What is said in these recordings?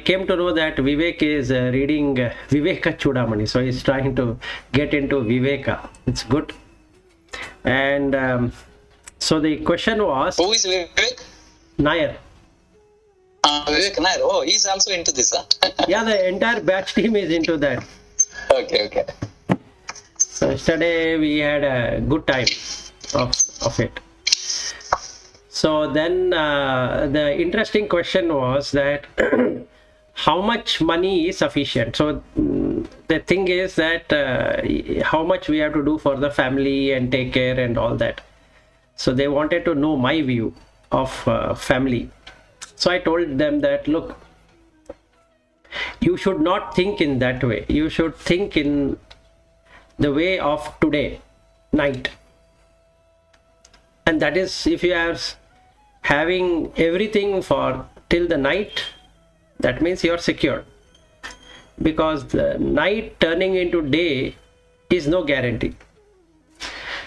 came to know that Vivek is reading Vivekachudamani, so he's trying to get into Viveka. It's good. And so the question was... Who is Vivek? Nair. Vivek Nair. Oh, he's also into this, huh? Yeah, the entire batch team is into that. Okay. So yesterday we had a good time of it. So then the interesting question was that how much money is sufficient. So the thing is that how much we have to do for the family and take care and all that. So they wanted to know my view of family. So I told them that, look, you should not think in that way. You should think in the way of today, night. And that is, if you are having everything for till the night, that means you are secure. Because the night turning into day is no guarantee.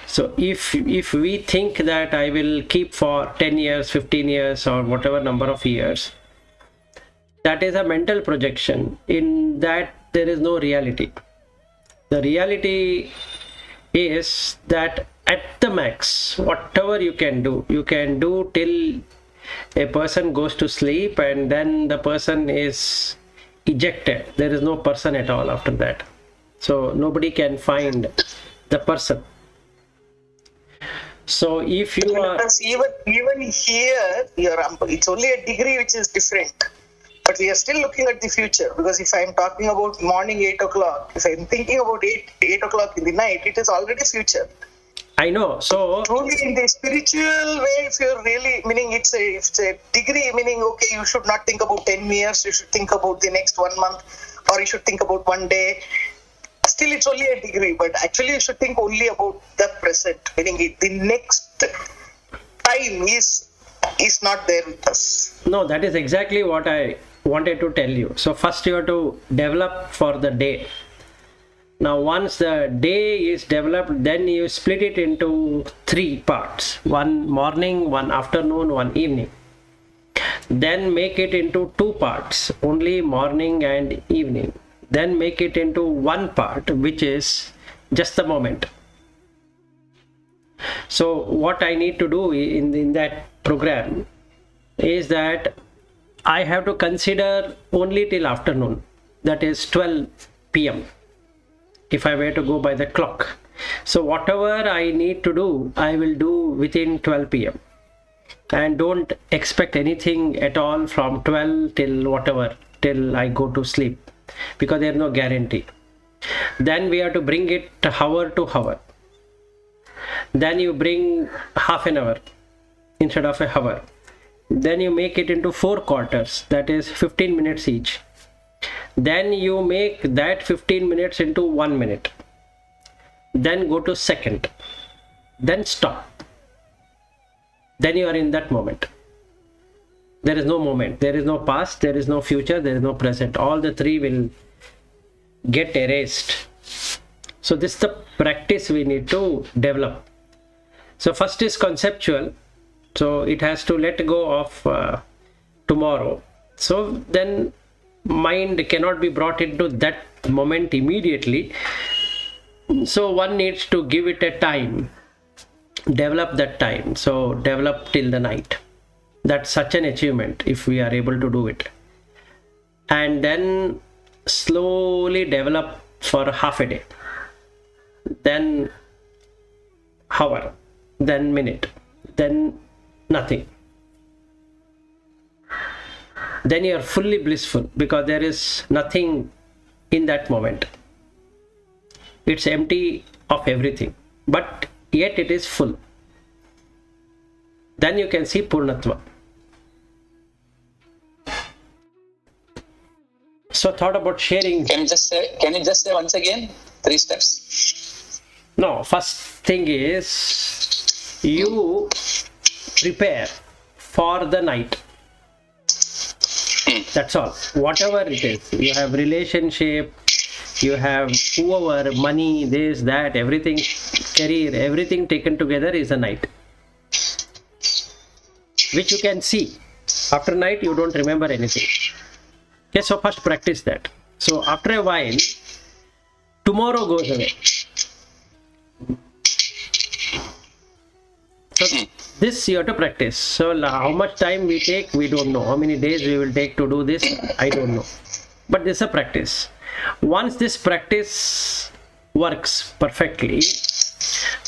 So if we think that I will keep for 10 years, 15 years or whatever number of years, that is a mental projection. In that there is no reality. The reality is that at the max, whatever you can do till a person goes to sleep and then the person is ejected. There is no person at all after that. So nobody can find the person. So if you are... Even here, it's only a degree which is different. But we are still looking at the future, because if I'm talking about morning 8 o'clock, if I'm thinking about 8 o'clock in the night, it is already future. I know. So truly in the spiritual way, if you're really, meaning it's a degree, meaning, okay, you should not think about 10 years, you should think about the next 1 month, or you should think about 1 day. Still, it's only a degree, but actually you should think only about the present, meaning the next time is not there with us. No, that is exactly what I wanted to tell you. So first you have to develop for the day. Now once the day is developed, then you split it into 3 parts. 1 morning, 1 afternoon, 1 evening. Then make it into 2 parts, only morning and evening. Then make it into 1 part, which is just the moment. So what I need to do in that program is that I have to consider only till afternoon, that is 12 p.m. if I were to go by the clock. So whatever I need to do, I will do within 12 p.m. and don't expect anything at all from 12 till I go to sleep, because there is no guarantee. Then we have to bring it hour to hour. Then you bring half an hour instead of a hour. Then you make it into 4 quarters, that is 15 minutes each. Then you make that 15 minutes into 1 minute. Then go to second. Then stop. Then you are in that moment. There is no moment. There is no past. There is no future. There is no present. All the 3 will get erased. So this is the practice we need to develop. So first is conceptual. So it has to let go of tomorrow. So then mind cannot be brought into that moment immediately. So one needs to give it a time, develop that time. So develop till the night. That's such an achievement if we are able to do it. And then slowly develop for half a day, then hour, then minute, then nothing. Then you are fully blissful, because there is nothing in that moment. It's empty of everything, but yet it is full. Then you can see Purnatva. So thought about sharing. Can you just say once again 3 steps? No, first thing is you prepare for the night. That's all. Whatever it is, you have relationship, you have whoever, money, this, that, everything, career, everything taken together is a night, which you can see. After night, you don't remember anything. Okay, so first practice that. So after a while, tomorrow goes away. So this you have to practice. So how much time we take, we don't know. How many days we will take to do this, I don't know. But this is a practice. Once this practice works perfectly,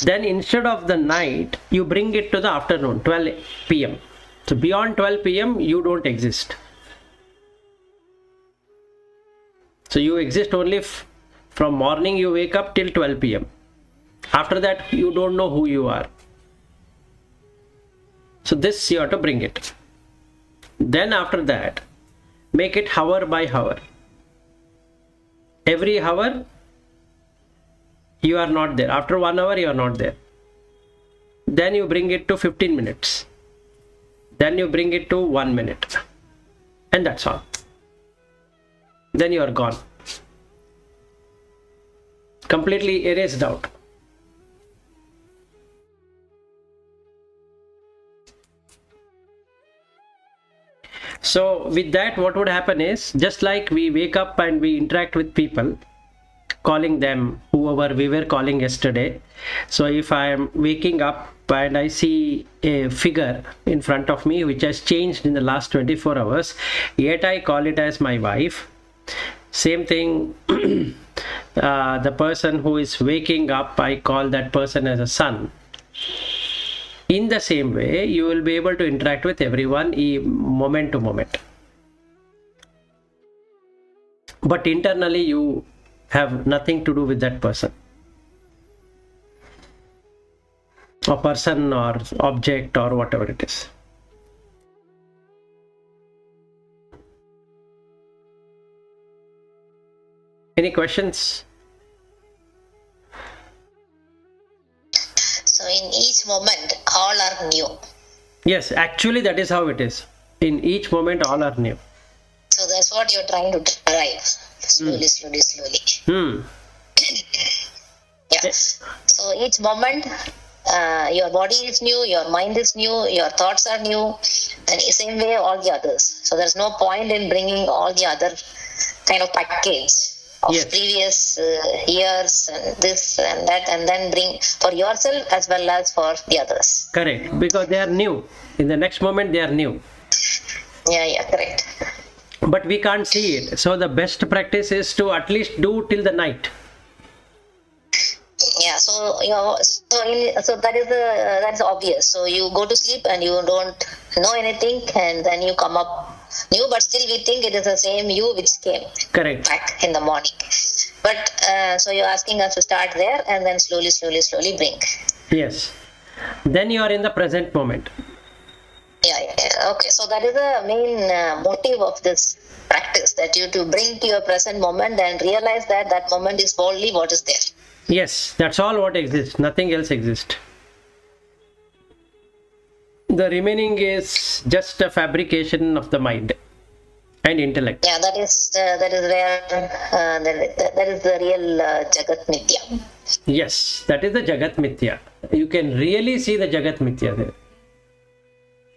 then instead of the night, you bring it to the afternoon, 12 p.m. So beyond 12 p.m., you don't exist. So you exist only from morning you wake up till 12 p.m. After that, you don't know who you are. So this you have to bring it. Then after that, make it hour by hour. Every hour, you are not there. After 1 hour, you are not there. Then you bring it to 15 minutes. Then you bring it to 1 minute. And that's all. Then you are gone. Completely erased out. So with that, what would happen is, just like we wake up and we interact with people, calling them whoever we were calling yesterday. So if I am waking up and I see a figure in front of me which has changed in the last 24 hours, yet I call it as my wife. Same thing, the person who is waking up, I call that person as a son. In the same way, you will be able to interact with everyone moment to moment. But internally, you have nothing to do with that person. Or person or object or whatever it is. Any questions? So in each moment, all are new. Yes, actually that is how it is. In each moment, all are new. So that's what you're trying to drive. Slowly. Yeah. So each moment, your body is new, your mind is new, your thoughts are new, and the same way all the others. So there's no point in bringing all the other kind of package of previous years and this and that, and then bring for yourself as well as for the others. Correct, because they are new. In the next moment, they are new. Yeah, correct. But we can't see it. So the best practice is to at least do till the night. Yeah, so that's obvious. So you go to sleep and you don't know anything, and then you come up new, but still we think it is the same you which came back in the morning. But so you're asking us to start there and then slowly bring. Yes. Then you are in the present moment. Yeah. Okay, so that is the main motive of this practice, that you to bring to your present moment and realize that that moment is only what is there. Yes, that's all what exists. Nothing else exists. The remaining is just a fabrication of the mind and intellect. Yeah, that is where that is the real Jagat Mithya. Yes, that is the Jagat Mithya. You can really see the Jagat Mithya there.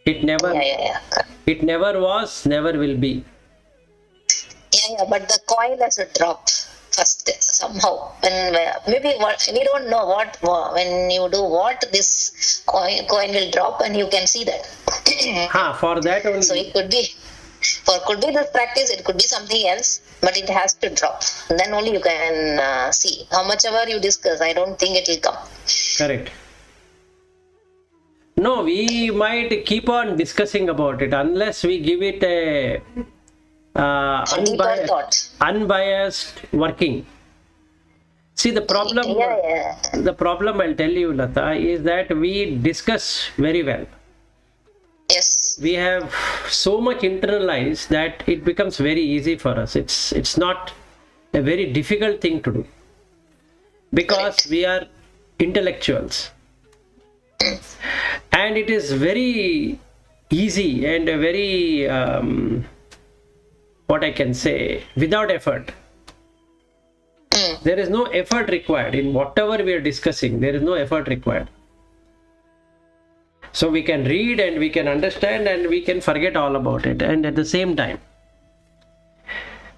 It never, it never was, never will be. Yeah, but the coin has to drop first somehow. When maybe we don't know what when you do what, this coin will drop and you can see that. For that only. So it could be this practice, it could be something else, but it has to drop. And then only you can see. How much ever you discuss, I don't think it will come. Correct. No, we might keep on discussing about it unless we give it a unbiased working. See, the problem, the problem I'll tell you, Lata, is that we discuss very well. Yes. We have so much internalized that it becomes very easy for us. It's not a very difficult thing to do because we are intellectuals. And it is very easy and a very, what I can say, without effort. There is no effort required in whatever we are discussing. There is no effort required. So we can read and we can understand and we can forget all about it. And at the same time,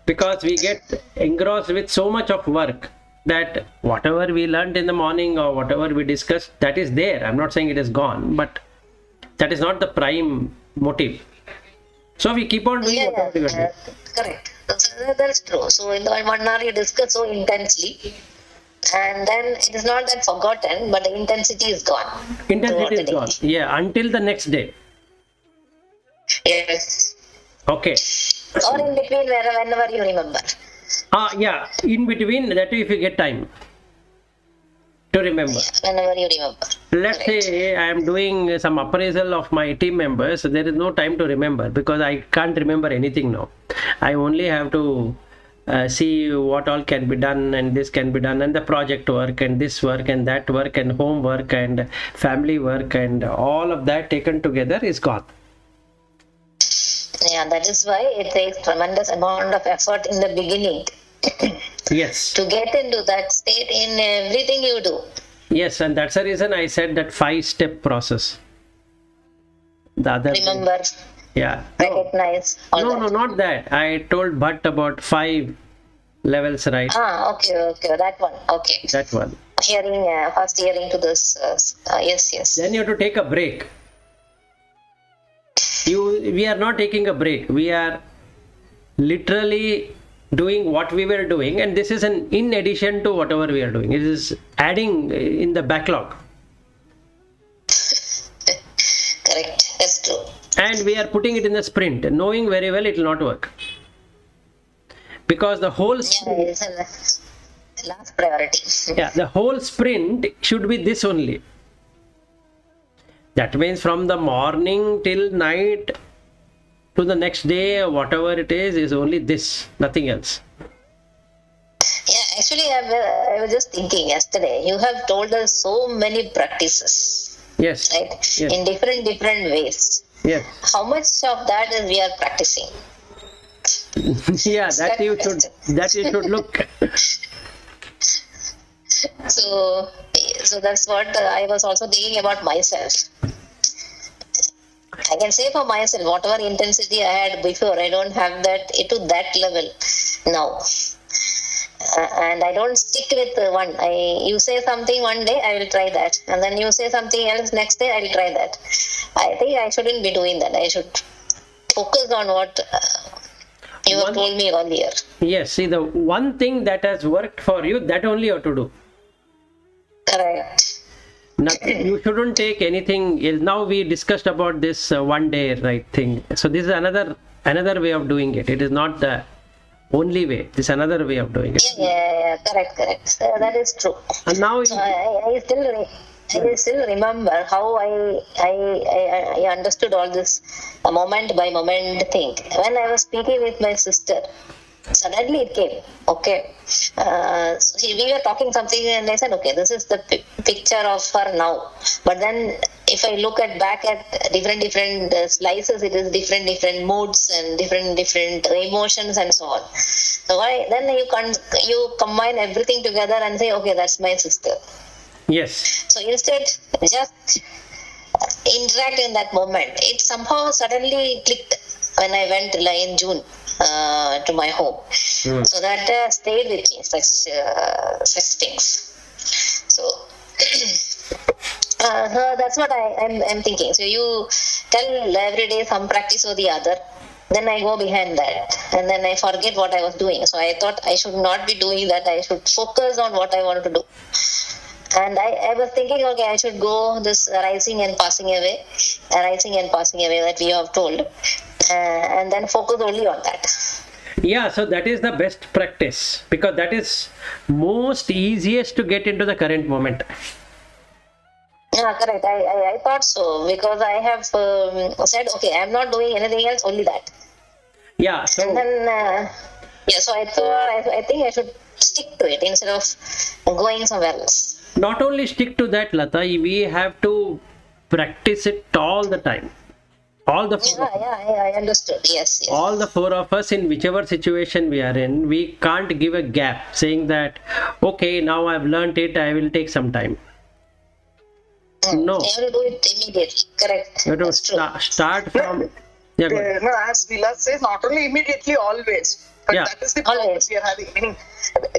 because we get engrossed with so much of work that whatever we learned in the morning or whatever we discussed, that is there. I'm not saying it is gone, but that is not the prime motive. So we keep on doing whatever we are doing. Correct. That's true. So in the 1 hour you discuss so intensely, and then it is not that forgotten, but the intensity is gone. Intensity is throughout gone. Yeah, until the next day. the day. Yes. Okay. Or in between, whenever you remember. Yeah, in between that if you get time to remember. Whenever you remember. Let's say I am doing some appraisal of my team members, so there is no time to remember because I can't remember anything now. I only have to see what all can be done, and this can be done, and the project work, and this work, and that work, and homework, and family work, and all of that taken together is gone. Yeah, that is why it takes tremendous amount of effort in the beginning Yes. to get into that state in everything you do. Yes, and that's the reason I said that 5-step process. The other. Remember, Yeah. No, recognize, all no, that. not that. I told Bhatt about 5 levels, right? Okay, that one. Okay. That one. Hearing, first hearing to this. Yes. Then you have to take a break. We are not taking a break. We are literally doing what we were doing, and this is in addition to whatever we are doing. It is adding in the backlog. Correct. That's true. And we are putting it in the sprint, knowing very well it will not work. Because the whole Yeah, it's the last priority. the whole sprint should be this only. That means from the morning till night to the next day, whatever it is only this, nothing else. Yeah, actually, I was just thinking yesterday. You have told us so many practices, Yes. right? Yes. In different ways. Yes. How much of that is we are practicing? Yeah, that you should look. So that's what I was also thinking about myself. I can say for myself, whatever intensity I had before, I don't have that to that level now. And I don't stick with one. You say something one day, I will try that, and then you say something else next day, I will try that. I think I shouldn't be doing that. I should focus on what you have told me earlier. Yes, see, the one thing that has worked for you, that only you have to do. Correct. Nothing, you shouldn't take anything else. Now we discussed about this one day, right, thing. So this is another way of doing it. It is not the only way. This is another way of doing it. Yeah, correct. That is true. And now So I still remember how I understood all this moment by moment thing. When I was speaking with my sister, suddenly it came. Okay, so we were talking something, and I said, okay, this is the picture of her now. But then, if I look back at different slices, it is different moods and different emotions and so on. So then you combine everything together and say, okay, that's my sister. yes, So instead, just interact in that moment. It somehow suddenly clicked when I went in June to my home. So that stayed with me, such things. So that's what I'm thinking. So you tell every day some practice or the other. Then I go behind that, and then I forget what I was doing. So I thought I should not be doing that. I should focus on what I wanted to do. And I was thinking, okay, I should go this rising and passing away that we have told, and then focus only on that. yeah. So that is the best practice, because that is most easiest to get into the current moment. Yeah, correct. I thought so, because I have said, okay, I'm not doing anything else, only that. Yeah. So And then, so I thought, I think I should stick to it instead of going somewhere else. not only stick to that, Lata, we have to practice it all the time. All the four of us. I understood. Yes. All the 4 of us, in whichever situation we are in, we can't give a gap saying that, okay, now I've learnt it, I will take some time. No. I will do it immediately. Correct. You have to That's true. start from. Yeah, go ahead. No, as Vilas says, not only immediately, always. But Yeah. that is the problem Always. we are having. Meaning,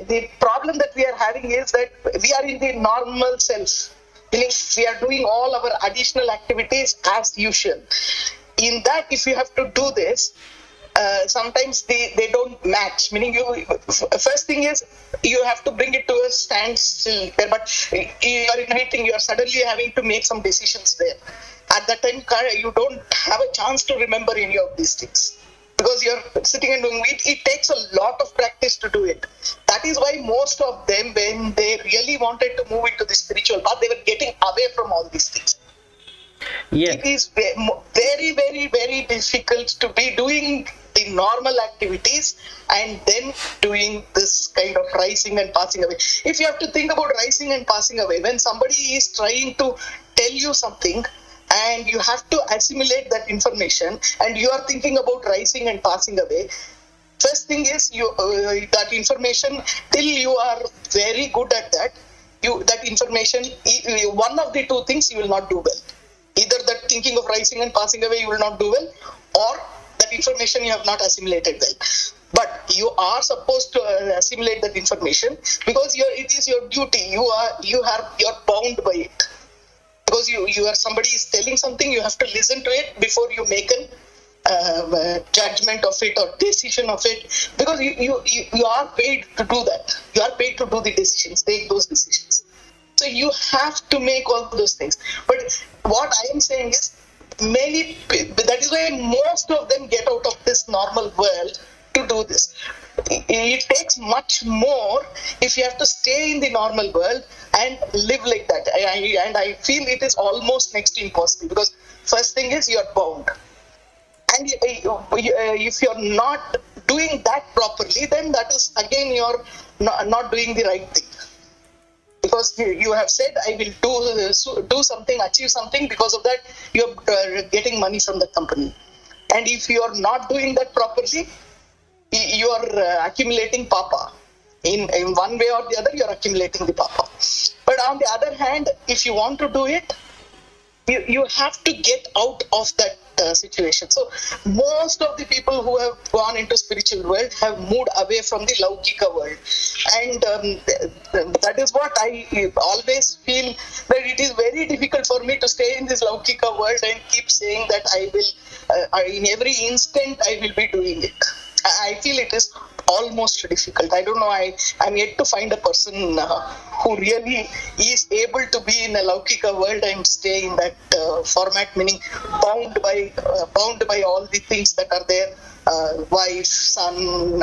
the problem that we are having is that we are in the normal self. Meaning, we are doing all our additional activities as usual. In that, if you have to do this, sometimes they don't match. Meaning, first thing is you have to bring it to a standstill. But you are in a meeting, you are suddenly having to make some decisions there. At that time, you don't have a chance to remember any of these things. Because you're sitting and doing it, it takes a lot of practice to do it. That is why most of them, when they really wanted to move into the spiritual path, they were getting away from all these things. Yes. It is very, very, very difficult to be doing the normal activities and then doing this kind of rising and passing away. If you have to think about rising and passing away, when somebody is trying to tell you something, and you have to assimilate that information, and you are thinking about rising and passing away, first thing is that information, till you are very good at that, that information, one of the two things you will not do well. Either that thinking of rising and passing away you will not do well, or that information you have not assimilated well. But you are supposed to assimilate that information, because it is your duty. You're bound by it. Because you are, somebody is telling something, you have to listen to it before you make a judgment of it or decision of it. Because you are paid to do that. You are paid to do the decisions, take those decisions. So you have to make all those things. But what I am saying is, that is why most of them get out of this normal world to do this. It takes much more if you have to stay in the normal world and live like that. And I feel it is almost next to impossible, because first thing is you are bound. And if you're not doing that properly, then that is again you're not doing the right thing. Because you have said, I will do something, achieve something, because of that you're getting money from the company. And if you're not doing that properly, you are accumulating papa. In one way or the other, you're accumulating the papa. But on the other hand, if you want to do it, you have to get out of that situation. So most of the people who have gone into spiritual world have moved away from the Laukika world. And that is what I always feel, that it is very difficult for me to stay in this Laukika world and keep saying that I will, in every instant, I will be doing it. I feel it is almost difficult. I don't know. I'm yet to find a person who really is able to be in a Laukika world and stay in that format, meaning bound by all the things that are there, wife, son,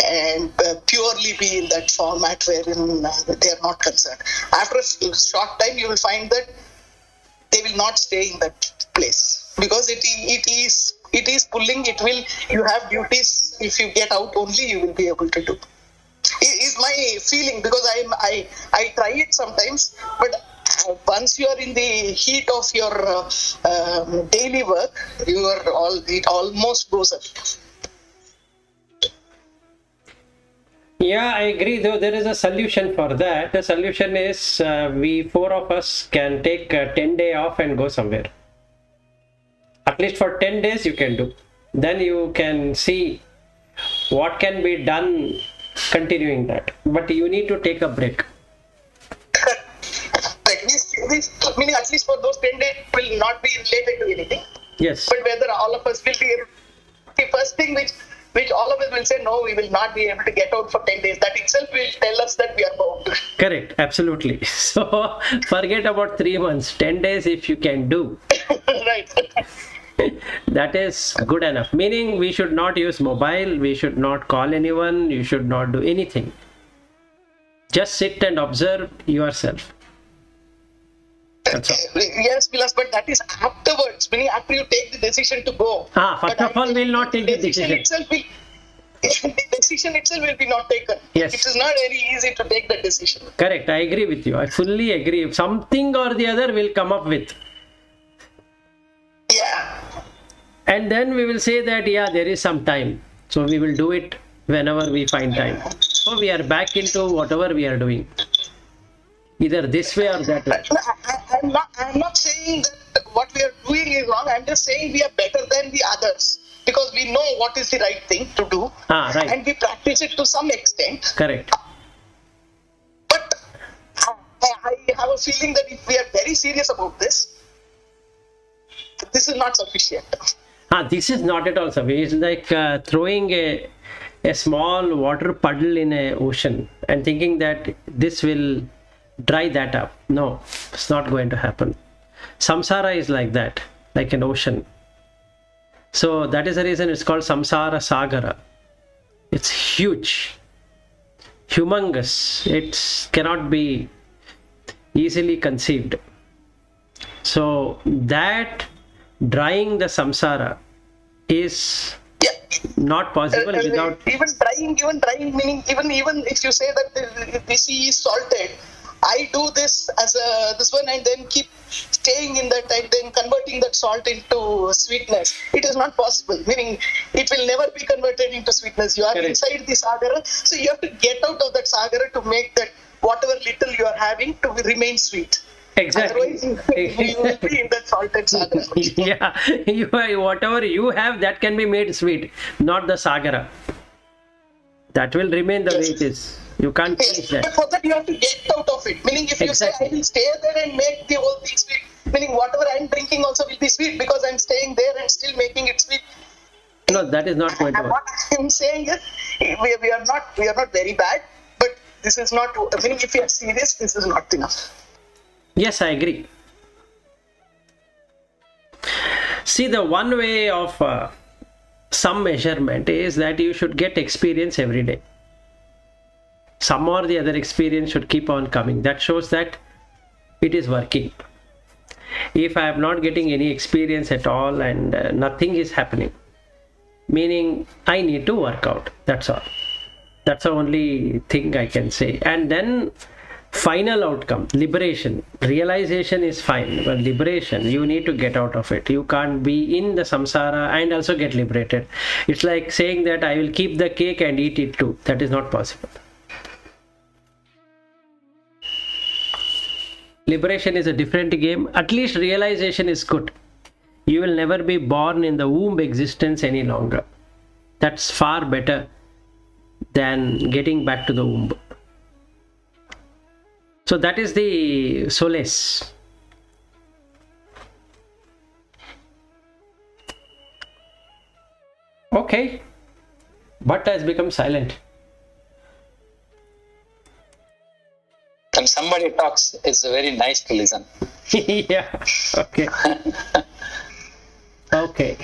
and purely be in that format wherein they are not concerned. After a short time, you will find that they will not stay in that place, because it is pulling. You have duties. If you get out only, you will be able to do. Is my feeling, because I try it sometimes, but once you are in the heat of your daily work, it almost goes up. Yeah, I agree, though there is a solution for that. The solution is we four of us can take a 10-day off and go somewhere. At least for 10 days you can do. Then you can see what can be done continuing that. But you need to take a break. Meaning at least for those 10 days will not be related to anything. Yes. But whether all of us will be able, the first thing which all of us will say, no, we will not be able to get out for 10 days. That itself will tell us that we are bound. Correct, absolutely. So forget about 3 months, 10 days if you can do. Right. That is good enough. Meaning we should not use mobile, we should not call anyone, you should not do anything. Just sit and observe yourself. That's all. Yes, Vilas, but that is afterwards, meaning after you take the decision to go. First of all, we will not take the decision. The decision itself will be not taken. Yes. It is not very easy to take the decision. Correct, I agree with you. I fully agree. Something or the other will come up with. Yeah. And then we will say that, yeah, there is some time. So we will do it whenever we find time. So we are back into whatever we are doing. Either this way or that way. I'm not saying that what we are doing is wrong. I'm just saying we are better than the others. because we know what is the right thing to do, Right. and we practice it to some extent. Correct. But I have a feeling that if we are very serious about this, this is not sufficient. This is not at all, sir. It's like throwing a small water puddle in an ocean and thinking that this will dry that up. No, it's not going to happen. Samsara is like that, like an ocean. So that is the reason it's called Samsara Sagara. It's huge, humongous. It cannot be easily conceived. So that drying the samsara is not possible without even drying meaning even if you say that the sea is salted, I do this as this one and then keep staying in that and then converting that salt into sweetness. It is not possible, meaning it will never be converted into sweetness. You are Correct. inside the sagara, so you have to get out of that sagara to make that whatever little you are having to remain sweet. exactly. Otherwise, you will be in that salted sagara. Yeah, whatever you have, that can be made sweet, not the sagara. That will remain the way it is. You can't change But that. for that you have to get out of it. Meaning if you say Exactly. I will stay there and make the whole thing sweet, meaning whatever I am drinking also will be sweet because I am staying there and still making it sweet. No, that is not going to And work. what I am saying is we are not very bad, but this is not, meaning if you are serious, this is not enough. Yes, I agree. See, the one way of some measurement is that you should get experience every day. Some or the other experience should keep on coming. That shows that it is working. If I am not getting any experience at all and nothing is happening, meaning I need to work out. That's all. That's the only thing I can say. And then final outcome, liberation. Realization is fine, but liberation, you need to get out of it. You can't be in the samsara and also get liberated. It's like saying that I will keep the cake and eat it too. That is not possible. Liberation is a different game. At least realization is good. You will never be born in the womb existence any longer. That's far better than getting back to the womb. So that is the solace. Okay. Bhatta has become silent. When somebody talks, it's very nice to listen. Yeah. Okay. Okay.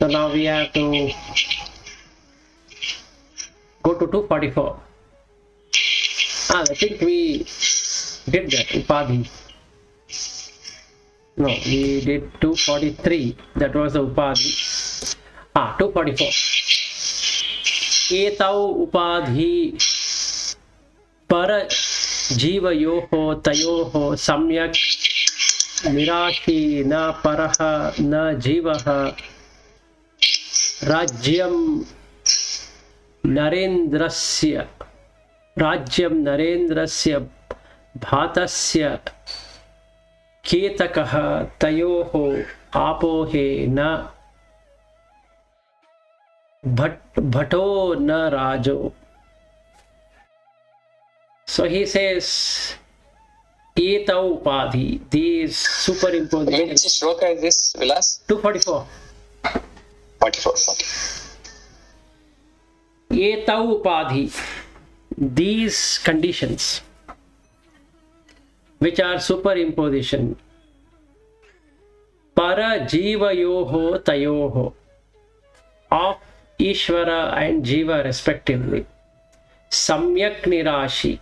So now we have to go to 244. I think we did that, Upadhi. No, we did 243. That was the Upadhi. 244. Etau Upadhi Para Jivayoho Tayoho Samyak Nirashi Na Paraha Na Jivaha Rajyam Narendrasya Bhatasya Ketakaha Tayoho Apohe Na Bhato Na Rajo. So he says, Etau Upadhi, these superimposed. Which shloka is this, Vilas? 244. 44. Etau Upadhi, these conditions, which are superimposition, Para Jiva Yoho Tayoho, of Ishvara and Jiva respectively, Samyak Nirashi,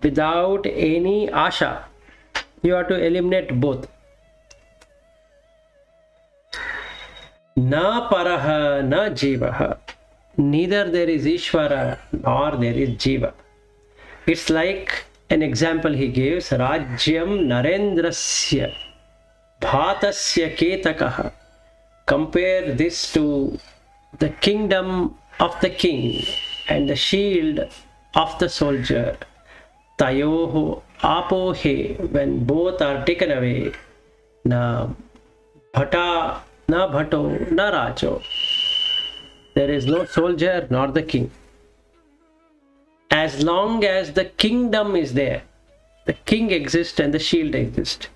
without any asha. You have to eliminate both. Na paraha na jivaha. Neither there is Ishvara nor there is Jiva. It's like an example he gives. Rajyam Narendrasya Bhatasya Ketakaha. Compare this to the kingdom of the king and the shield of the soldier. Tayoho apohe, when both are taken away, na Bhata na bhato na rajo. There is no soldier nor the king. As long as the kingdom is there, the king exists and the shield exists.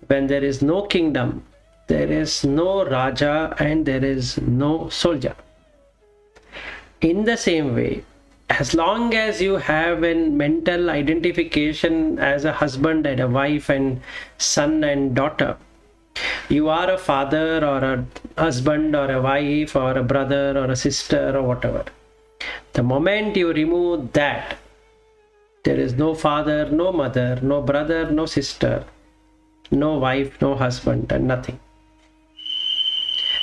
When there is no kingdom, there is no Raja and there is no soldier. In the same way, as long as you have a mental identification as a husband and a wife and son and daughter, you are a father or a husband or a wife or a brother or a sister or whatever. The moment you remove that, there is no father, no mother, no brother, no sister, no wife, no husband, and nothing.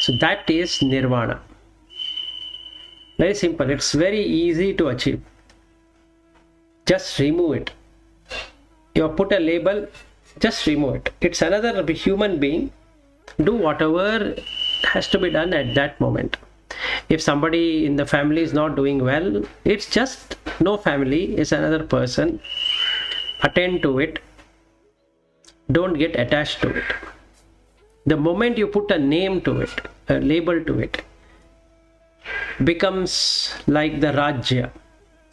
So that is nirvana. Very simple. It's very easy to achieve. Just remove it. You put a label, just remove it. It's another human being. Do whatever has to be done at that moment. If somebody in the family is not doing well, it's just no family, it's another person. Attend to it. Don't get attached to it. The moment you put a name to it, a label to it, becomes like the Rajya,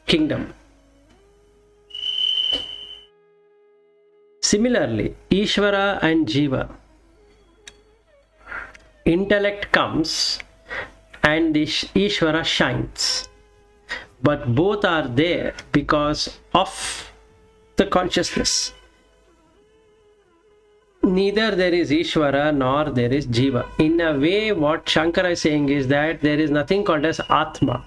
kingdom. Similarly, Ishvara and Jiva. Intellect comes and the Ishvara shines. But both are there because of the consciousness. Neither there is Ishvara nor there is Jiva. In a way, what Shankara is saying is that there is nothing called as Atma.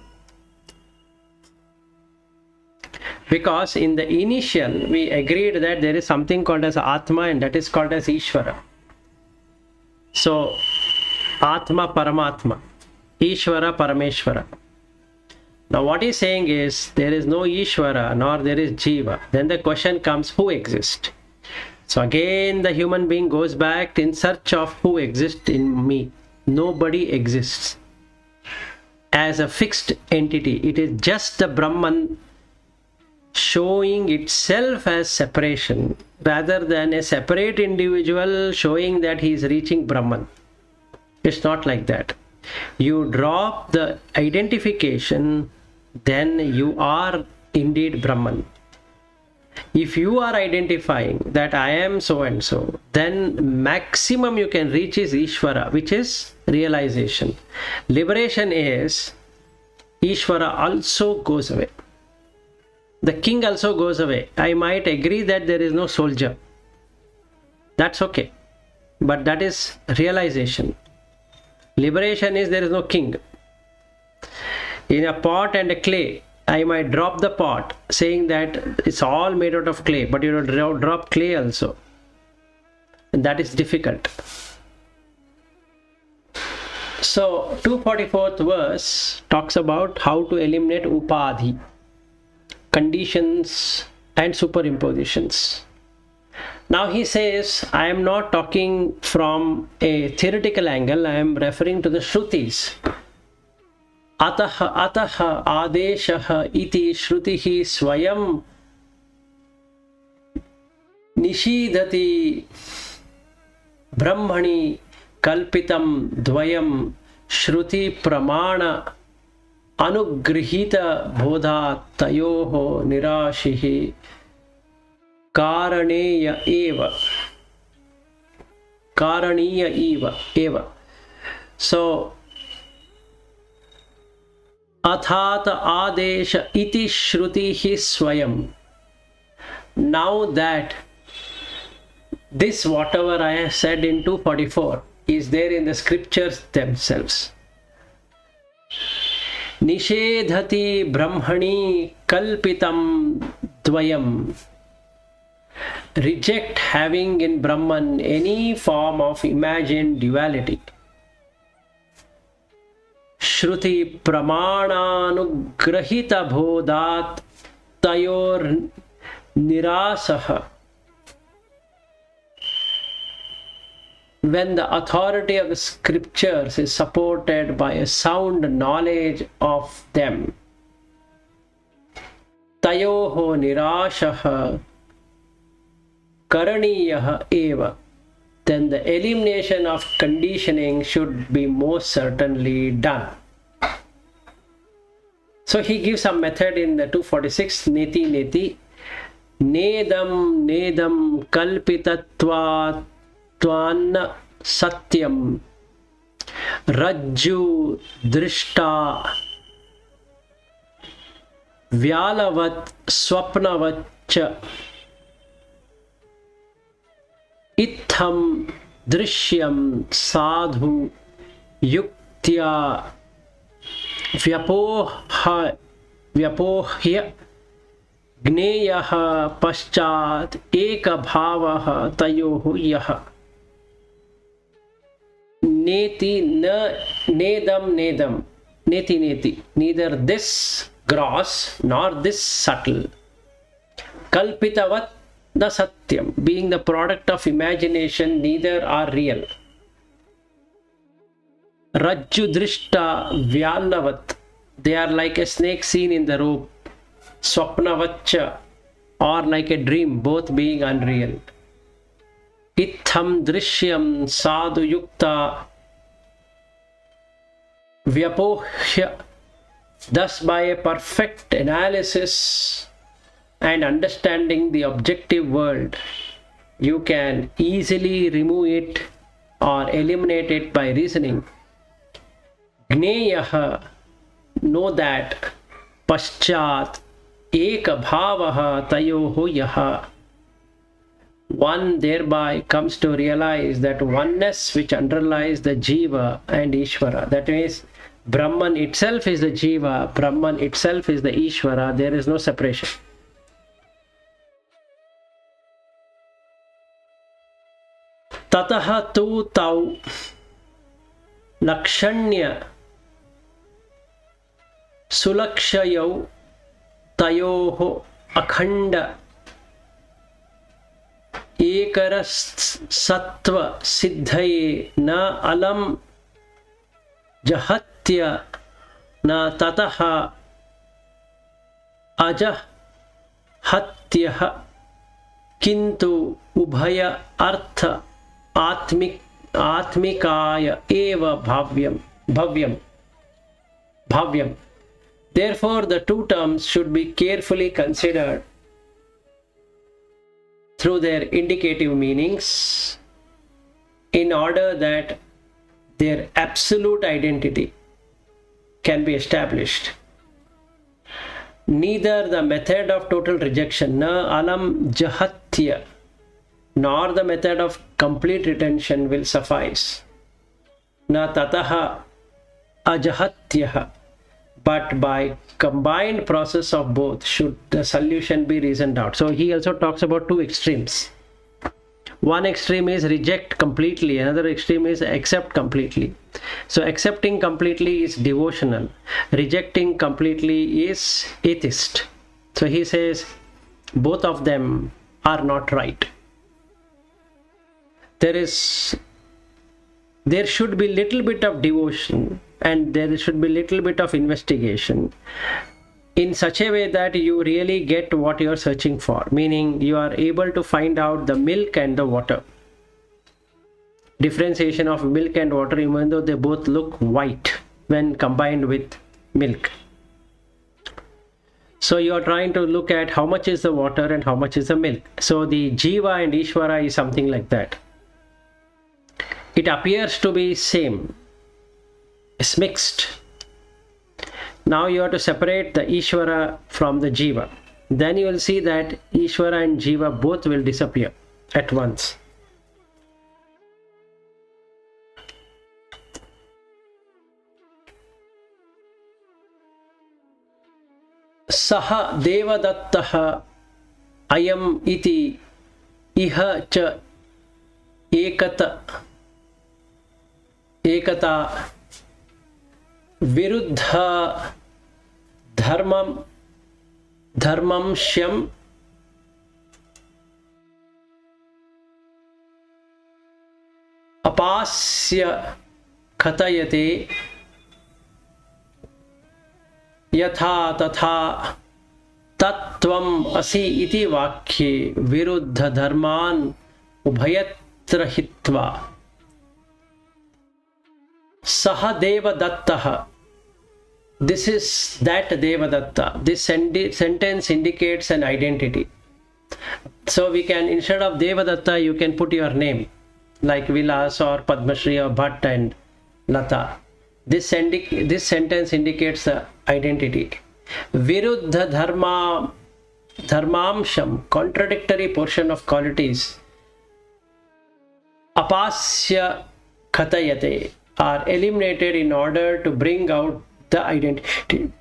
Because in the initial, we agreed that there is something called as Atma and that is called as Ishvara. So, Atma Paramatma, Ishvara Parameshvara. Now what he's saying is, there is no Ishvara nor there is Jiva. Then the question comes, who exists? So again the human being goes back in search of who exists in me. Nobody exists as a fixed entity. It is just the Brahman showing itself as separation rather than a separate individual showing that he is reaching Brahman. It's not like that. You drop the identification, then you are indeed Brahman. If you are identifying that I am so and so, then maximum you can reach is Ishvara, which is realization. Liberation is Ishvara also goes away. The king also goes away. I might agree that there is no soldier. That's okay. But that is realization. Liberation is there is no king. In a pot and a clay, I might drop the pot saying that it's all made out of clay, but you drop clay also. And that is difficult. So 244th verse talks about how to eliminate upadhi, conditions and superimpositions. Now he says, I am not talking from a theoretical angle, I am referring to the Shrutis. Ataha adeshaha iti shrutihi swayam nishidati brahmani kalpitam dvayam shruti pramana anugrihita bodha tayoho nirashihi karaneya eva. So athat adesha iti shrutihi swayam. Now that this whatever I have said in 244 is there in the scriptures themselves. Nishedhati brahmani kalpitam dvayam. Reject having in Brahman any form of imagined duality. Shruti pramananugrahita bodhat tayor nirasaha. When the authority of the scriptures is supported by a sound knowledge of them, tayoho nirashaha karaniyah eva, then the elimination of conditioning should be most certainly done. So he gives some method in the 246, neti neti. Nedam nedam kalpitatva tvan satyam rajju drishta vyalavat swapnavacha itham drishyam sadhu yuktya vyapohya ज्ञेयः पश्चात् एकभावः तयोः यः नेति न nedam nedam neti neti, neither this gross nor this subtle, kalpitavat na satyam, being the product of imagination, neither are real, rajju drishta vyalavat, they are like a snake seen in the rope, swapnavacha, or like a dream, both being unreal, itham drishyam sadhu yukta vyapohya, thus by a perfect analysis and understanding the objective world, you can easily remove it or eliminate it by reasoning. Gneyah, know that, paschat ekabhavaha tayoho yaha, one thereby comes to realize that oneness which underlies the Jiva and Ishvara. That means Brahman itself is the Jiva, Brahman itself is the Ishvara, there is no separation. Tataha tu tau lakshanya sulakshayau tayoho akhanda ekarasattva siddhaye na alam jahatya na tataha ajahatyah kintu ubhaya artha atmikaya eva bhavyam. Therefore, the two terms should be carefully considered through their indicative meanings in order that their absolute identity can be established. Neither the method of total rejection, na alam jahatya, nor the method of complete retention will suffice. Na tataha ajahatyah, but by combined process of both should the solution be reasoned out. So he also talks about two extremes. One extreme is reject completely, another extreme is accept completely. So accepting completely is devotional, rejecting completely is atheist. So he says both of them are not right. There should be little bit of devotion and there should be little bit of investigation in such a way that you really get what you are searching for, meaning you are able to find out the milk and the water. Differentiation of milk and water, even though they both look white when combined with milk. So you are trying to look at how much is the water and how much is the milk. So the Jiva and Ishvara is something like that. It appears to be same. It's mixed. Now you have to separate the Ishvara from the Jiva. Then you will see that Ishvara and Jiva both will disappear at once. Saha devadattaha ayam iti iha cha ekata viruddha dharmam shyam apasya khatayate yatha tatha tattvam asi iti vakye viruddha dharman ubhayat ubhayatra hitva saha devadattah. This is that Devadatta. This sentence indicates an identity. So we can, instead of Devadatta, you can put your name like Vilas or Padmashri or Bhatt and Lata. This sentence indicates the identity. Viruddha dharmamsham, contradictory portion of qualities. Apasya khatayate, are eliminated in order to bring out the identity.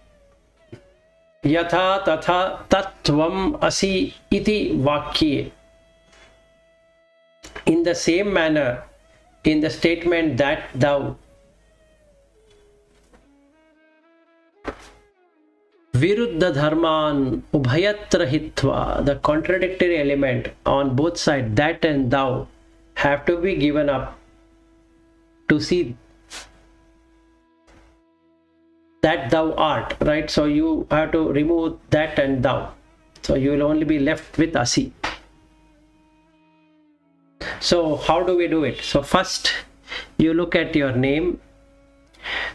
Yatha tatha tattvam asi iti vakye. In the same manner, in the statement that thou. Viruddha dharman ubhayatra hitva, the contradictory element on both sides, that and thou, have to be given up to see that thou art, right? So you have to remove that and thou. So you will only be left with asi. So how do we do it? So first you look at your name.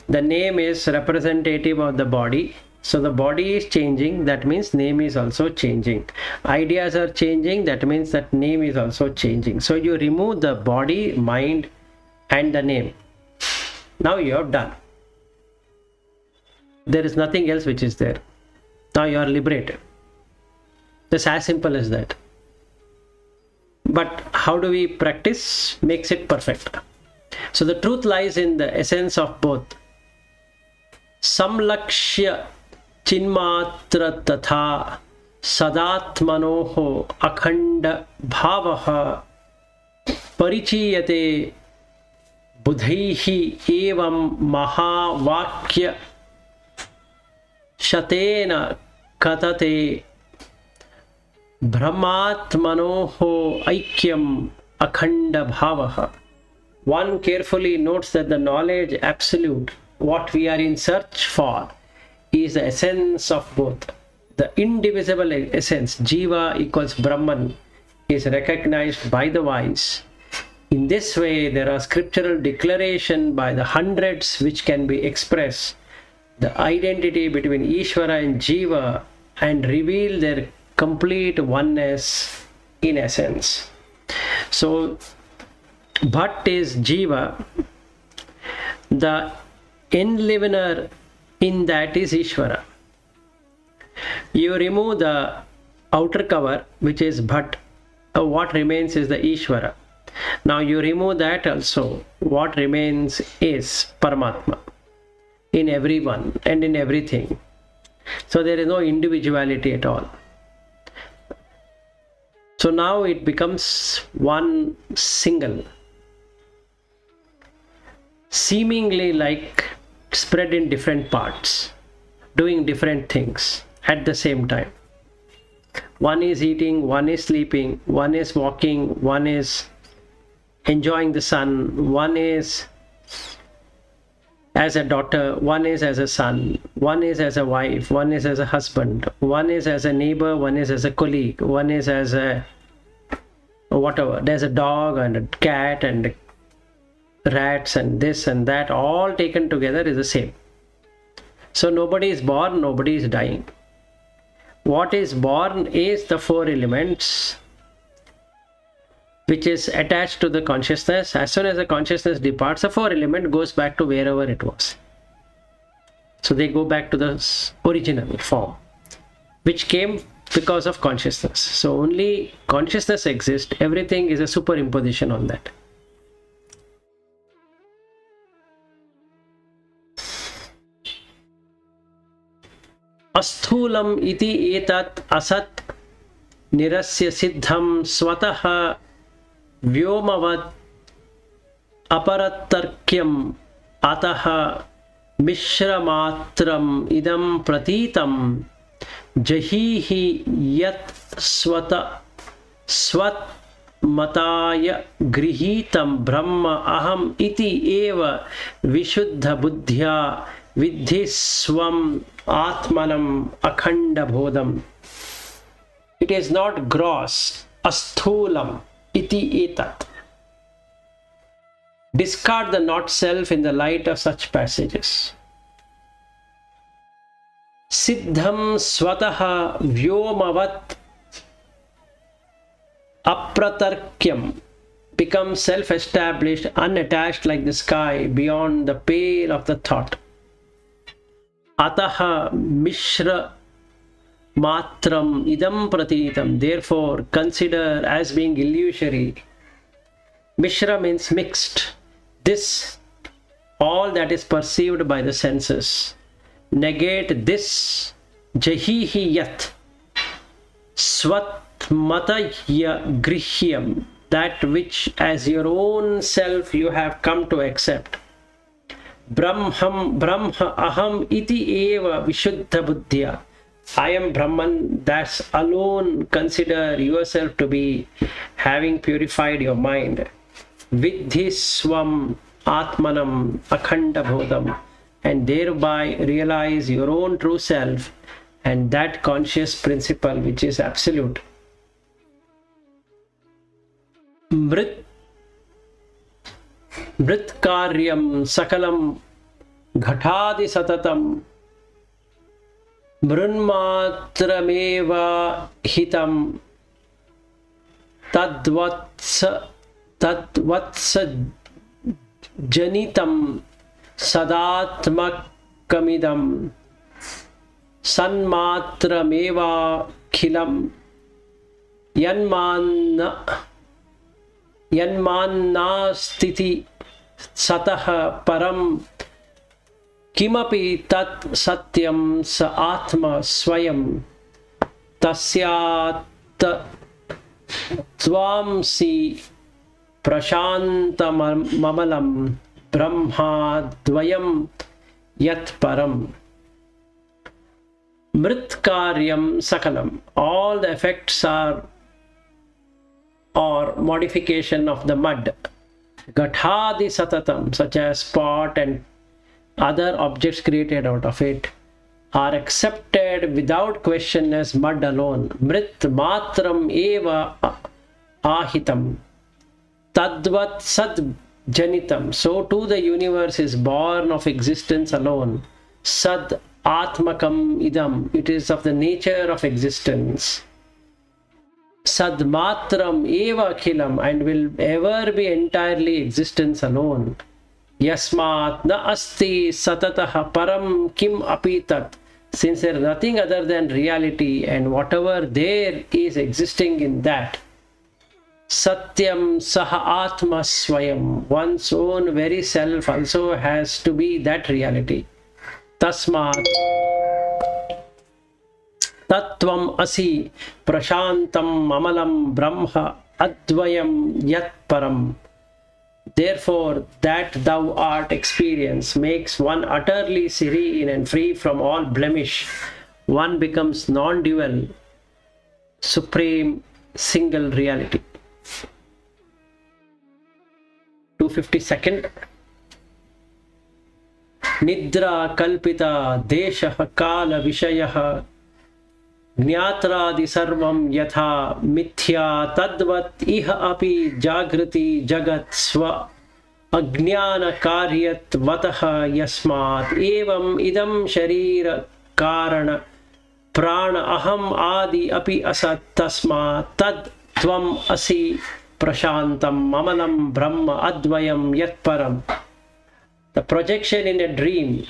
The name is representative of the body. So the body is changing, that means name is also changing. Ideas are changing, that means that name is also changing. So you remove the body, mind and the name. Now you have done. There is nothing else which is there. Now you are liberated. It's as simple as that. But how do we practice? Makes it perfect. So the truth lies in the essence of both. Samlakshya chinmatra tatha sadatmanoho akhanda bhavaha parichiyate budhaihi evam mahavakya shatena katate brahmatmanoho aikyam akhanda bhavaha. One carefully notes that the knowledge absolute, what we are in search for, is the essence of both. The indivisible essence, Jiva equals Brahman, is recognized by the wise. In this way, there are scriptural declaration by the hundreds which can be expressed, the identity between Ishvara and Jiva, and reveal their complete oneness in essence. So Bhatt is Jiva, the enlivener in that is Ishvara. You remove the outer cover, which is Bhatt, what remains is the Ishvara. Now you remove that also, what remains is Paramatma in everyone and in everything. So there is no individuality at all. So now it becomes one single, seemingly like spread in different parts, doing different things at the same time. One is eating, one is sleeping, one is walking, one is enjoying the sun, one is as a daughter, one is as a son, one is as a wife, one is as a husband, one is as a neighbor, one is as a colleague, one is as a whatever. There's a dog and a cat and rats and this and that, all taken together is the same. So nobody is born, nobody is dying. What is born is the four elements which is attached to the consciousness. As soon as the consciousness departs, the four element goes back to wherever it was. So they go back to the original form, which came because of consciousness. So only consciousness exists, everything is a superimposition on that. Asthulam iti etat asat nirasya siddham swataha vyomavat aparatarkyam ataha mishramatram idam pratitam jahihi yat swat mataya grihitam brahma aham iti eva vishuddha buddhya vidhi swam atmanam akhanda bodham. It is not gross. Asthulam iti etat. discard the not self in the light of such passages. Siddham swataha vyomavat apratarkyam becomes self-established, unattached like the sky, beyond the pale of the thought. Ataha mishra matram idam pratitam, therefore consider as being illusory. Mishra means mixed. This, all that is perceived by the senses. Negate this jahihi yat svatmataya grihyam, that which as your own self you have come to accept. Brahma aham iti eva vishuddha buddhya. I am Brahman, that's alone consider yourself to be having purified your mind. Vidhi swam atmanam akhanda bodham, and thereby realize your own true self and that conscious principle which is absolute. Mrit karyam sakalam ghatadi satatam mrunmatrameva hitam tadvatsa janitam sadatmakamidam sanmatrameva khilam yanmannastiti satah param kimapi tat satyam sa atma swayam tasyat tvamsi prashantamamalam brahma dvayam yat param. Mrit karyam sakalam, all the effects are or modification of the mud. Gathadi satatam, such as pot and other objects created out of it, are accepted without question as mud alone. Mrit matram eva ahitam tadvat sad janitam, so too the universe is born of existence alone. Sad atmakam idam, it is of the nature of existence. Sad matram eva akhilam, and will ever be entirely existence alone. Yasmat na asti satatah param kim apitat, since there is nothing other than reality, and whatever there is existing in that. Satyam saha atma swayam, one's own very self also has to be that reality. Tasmat Tattvam asi prashantam amalam brahma advayam yat param. Therefore, that thou art experience makes one utterly serene and free from all blemish. One becomes non-dual, supreme, single reality. 252nd. Nidra kalpita desha kala vishayah Jnatradi sarvam yatha mithya tadvat iha api jagriti jagat swa ajnana karyat vataha yasmat evam idam sharira karana prana aham adi api asat tasma tad tvam asi prashantam mamalam brahma advayam yat param. The projection in a dream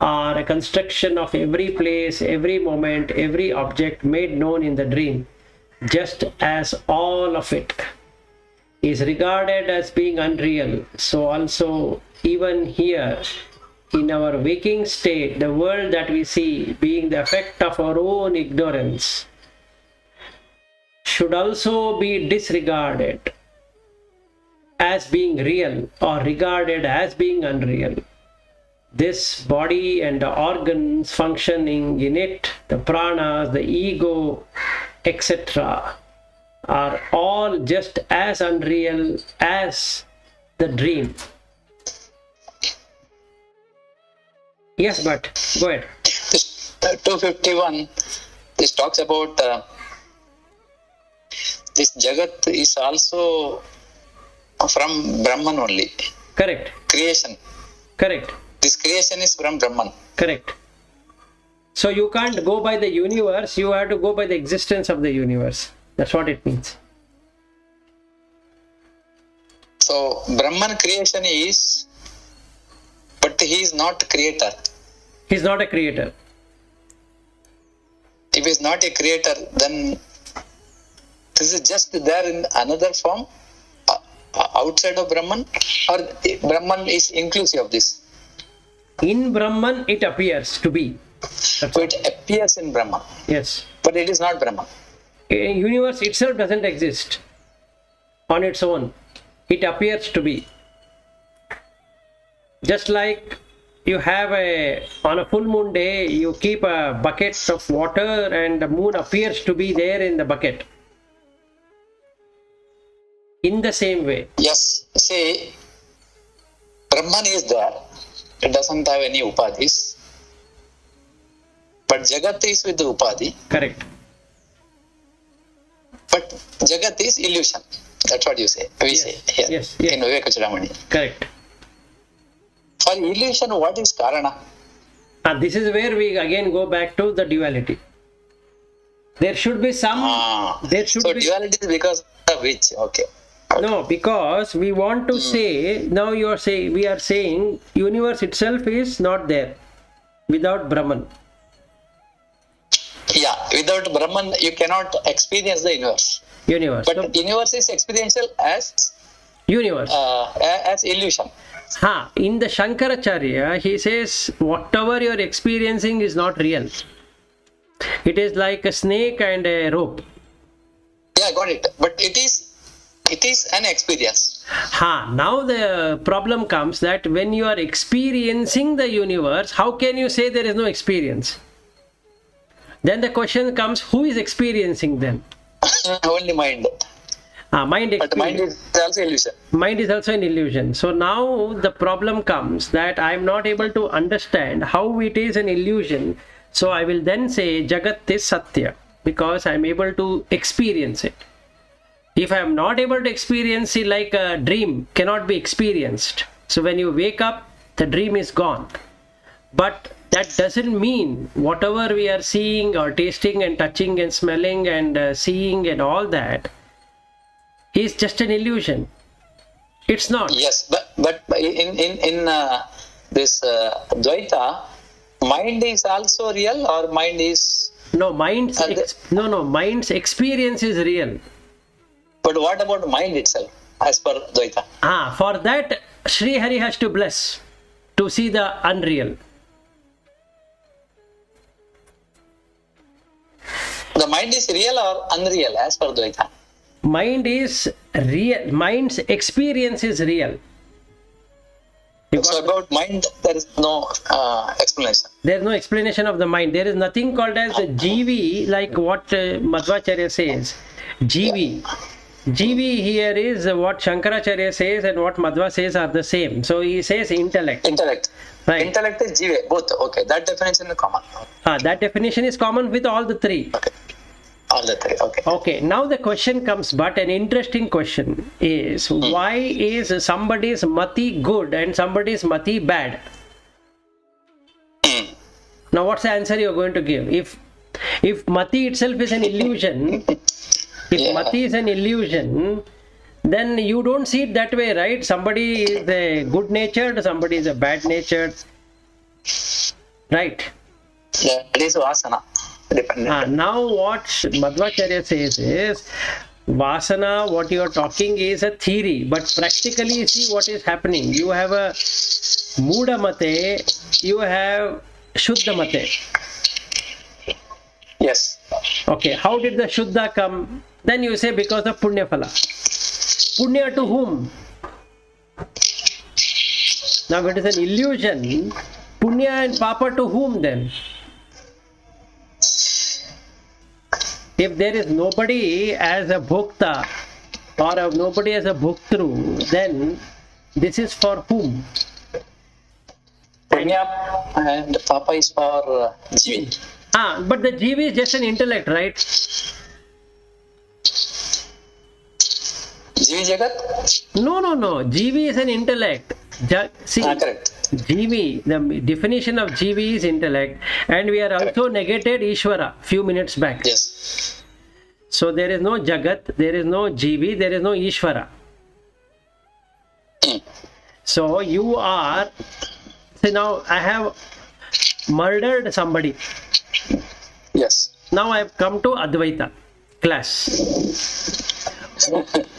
are a construction of every place, every moment, every object made known in the dream, just as all of it is regarded as being unreal. So also even here in our waking state, the world that we see being the effect of our own ignorance should also be disregarded as being real or regarded as being unreal. This body and the organs functioning in it, the pranas, the ego, etc., are all just as unreal as the dream. Yes, but go ahead. This 251, this talks about this Jagat is also from Brahman only. Correct. Creation. Correct. This creation is from Brahman. Correct. So you can't go by the universe, you have to go by the existence of the universe. That's what it means. So Brahman creation is, but he is not creator. He's not a creator. If he is not a creator, then this is just there in another form outside of Brahman, or Brahman is inclusive of this. In Brahman, it appears to be. That's So all. it appears in Brahman, Yes. but it is not Brahman. A universe itself doesn't exist on its own. It appears to be. Just like you have on a full moon day, you keep a bucket of water and the moon appears to be there in the bucket. In the same way. Yes, see, Brahman is there. It doesn't have any upadhis. But Jagat is with the upadhi. Correct. But Jagat is illusion. That's what you say. We Yes, say here yes, yes. in Vivekachudamani. Correct. For illusion, what is Karana? And this is where we again go back to the duality. There should be some. There should So be. duality is because of which? Okay. No, because we want to say, now you are saying, we are saying universe itself is not there without Brahman. Yeah, without Brahman, you cannot experience the universe. Universe. But So, universe is experiential as universe. illusion. In the Shankaracharya, he says, whatever you are experiencing is not real. It is like a snake and a rope. Yeah, got it. But it is an experience. Now the problem comes that when you are experiencing the universe, how can you say there is no experience? Then the question comes, who is experiencing then? Only mind. Mind But mind experience. is also illusion. Mind is also an illusion. So now the problem comes that I am not able to understand how it is an illusion. So I will then say Jagat is Satya because I am able to experience it. If I am not able to experience it, like a dream cannot be experienced. So when you wake up, the dream is gone. But that doesn't mean whatever we are seeing or tasting and touching and smelling and seeing and all that is just an illusion. It's not. Yes, but in this Dvaita, mind is also real, or mind is. No, mind's experience is real. But what about mind itself, as per Dvaita? For that, Sri Hari has to bless to see the unreal. The mind is real or unreal, as per Dvaita? Mind is real. Mind's experience is real. So about mind, there is no explanation. There is no explanation of the mind. There is nothing called as the GV, like what Madhvacharya says. GV. GV here is what Shankaracharya says and what Madhva says are the same. So he says intellect. Intellect. Right. Intellect is jiva, both. Okay, that definition is common. That definition is common with all the three. Okay. All the three, okay. Okay, now the question comes, but an interesting question is, why is somebody's mati good and somebody's mati bad? Now what's the answer you're going to give? If mati itself is an illusion, if mati is an illusion, then you don't see it that way, right? Somebody is a good natured, somebody is a bad natured, right? That is vasana. Dependent. Now what Madhvacharya says is, Vasana, what you are talking is a theory, but practically see what is happening. You have a Muda Mate, you have Shuddha Mate. Yes. Okay, how did the Shuddha come? Then you say because of Punya Phala. Punya to whom? Now it is an illusion. Punya and Papa to whom then? If there is nobody as a bhokta or nobody as a bhoktru, then this is for whom? Punya and Papa is for jivi. But the jiva is just an intellect, right? Jivi Jagat? No. Jiva is an intellect. See, Correct. Jivi, the definition of Jivi is intellect, and we are also negated Ishvara few minutes back. Yes. So there is no Jagat, there is no Jivi, there is no Ishvara. So you are, see now I have murdered somebody. Yes. Now I have come to Advaita class.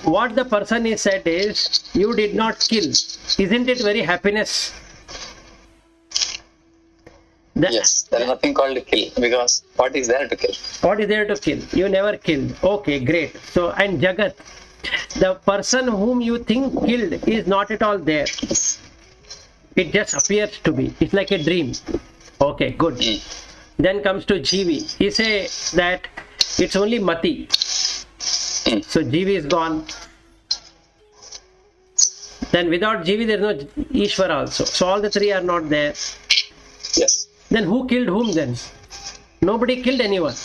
What the person is said is, you did not kill. Isn't it very happiness? Yes. There is nothing called kill, because what is there to kill? What is there to kill? You never killed. Okay, great. So, and Jagat, the person whom you think killed is not at all there. It just appears to be. It's like a dream. Okay, good. Then comes to Jivi. He say that it's only Mati. So Jivi is gone. Then without Jivi there is no Ishvara also. So all the three are not there. Yes. Then who killed whom then? Nobody killed anyone.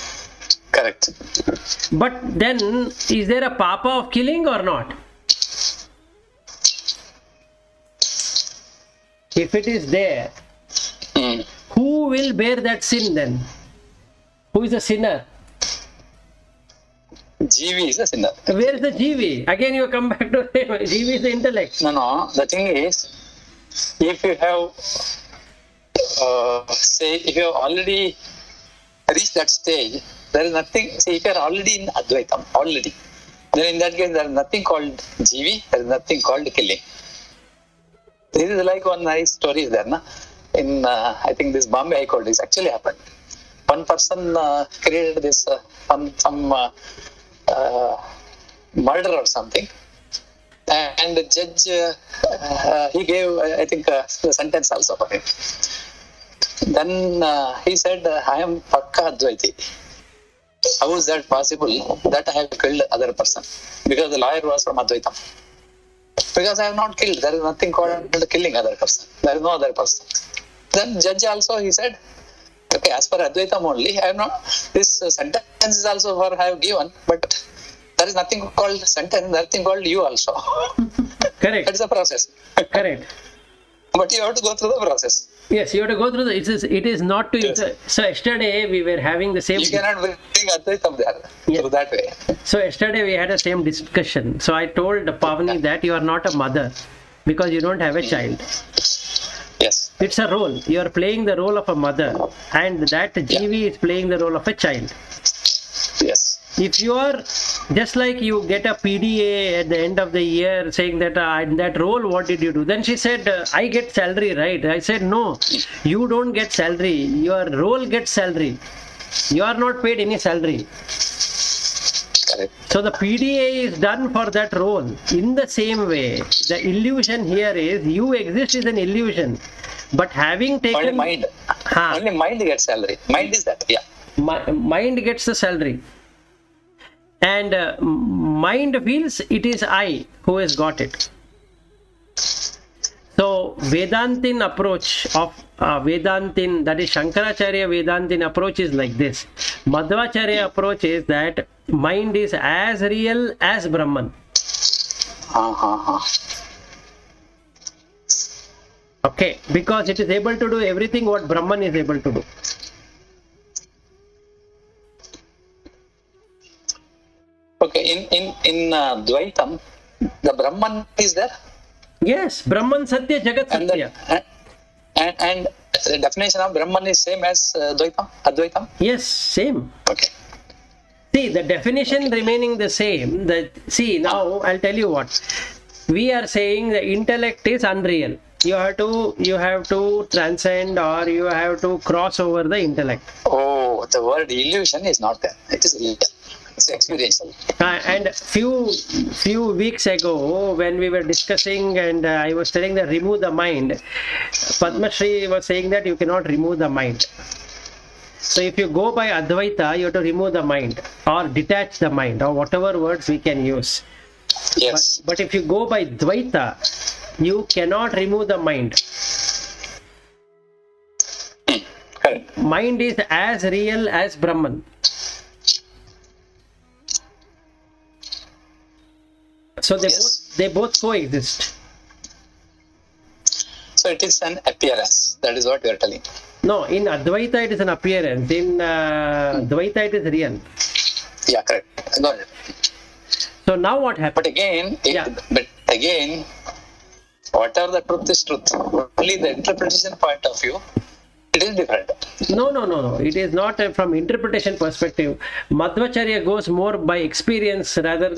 Correct. But then is there a papa of killing or not? If it is there, who will bear that sin then? Who is the sinner? Jivi is a sinner. Where is the Jivi? Again you come back to Jivi is the intellect. No. The thing is, if you have, if you have already reached that stage, there is nothing. See, if you are already in Advaitam, then in that case there is nothing called Jivi, there is nothing called killing. This is like one nice story is there, na? In I think this Bombay High Court, this actually happened. One person created this some murder or something, and the judge he gave I think the sentence also for him. Then he said, I am Pakka Advaiti. How is that possible that I have killed other person? Because the lawyer was from Advaitam. Because I have not killed. There is nothing called killing other person. There is no other person. Then judge also he said, okay, as for Advaitam only, I have not. This sentence is also for I have given, but there is nothing called sentence. Nothing called you also. Correct. That is a process. Correct. But you have to go through the process. Yes, you have to go through it is not to. Yes. So yesterday we were having the same. You cannot bring Advaitam there through that way. So yesterday we had the same discussion. So I told Pavani that you are not a mother because you don't have a child. Yes. It's a role. You are playing the role of a mother, and that Jivi is playing the role of a child. Yes. If you are just like you get a PDA at the end of the year saying that in that role what did you do? Then she said I get salary, right? I said no, you don't get salary. Your role gets salary. You are not paid any salary. Correct. So the PDA is done for that role. In the same way, the illusion here is you exist is an illusion. But having taken Only mind. Only mind gets salary. Mind is that. Yeah. Mind gets the salary. And mind feels it is I who has got it. So Vedantin approach of Vedantin, that is Shankaracharya Vedantin approach is like this. Madhvacharya approach is that mind is as real as Brahman. Okay, because it is able to do everything what Brahman is able to do. Okay, in Dvaitam, the Brahman is there. Yes, Brahman Satya, Jagat And Satya. and the definition of Brahman is same as Advaitam. Yes, same. Okay. See, the definition remaining the same. See, now I'll tell you what. We are saying the intellect is unreal. You have to transcend, or you have to cross over the intellect. Oh, the word illusion is not there. It is real. It's experiential. And few weeks ago, when we were discussing, and I was telling that remove the mind, Padma Shri was saying that you cannot remove the mind. So if you go by Advaita, you have to remove the mind or detach the mind, or whatever words we can use. Yes. But if you go by Dvaita, you cannot remove the mind. Correct. Mind is as real as Brahman. So they both coexist. So it is an appearance. That is what you are telling. No, in Advaita it is an appearance. In Dvaita it is real. Yeah, correct. Got it. So now what happens? But again, whatever the truth is truth. Only the interpretation point of view, it is different. No. It is not from interpretation perspective. Madhvacharya goes more by experience rather than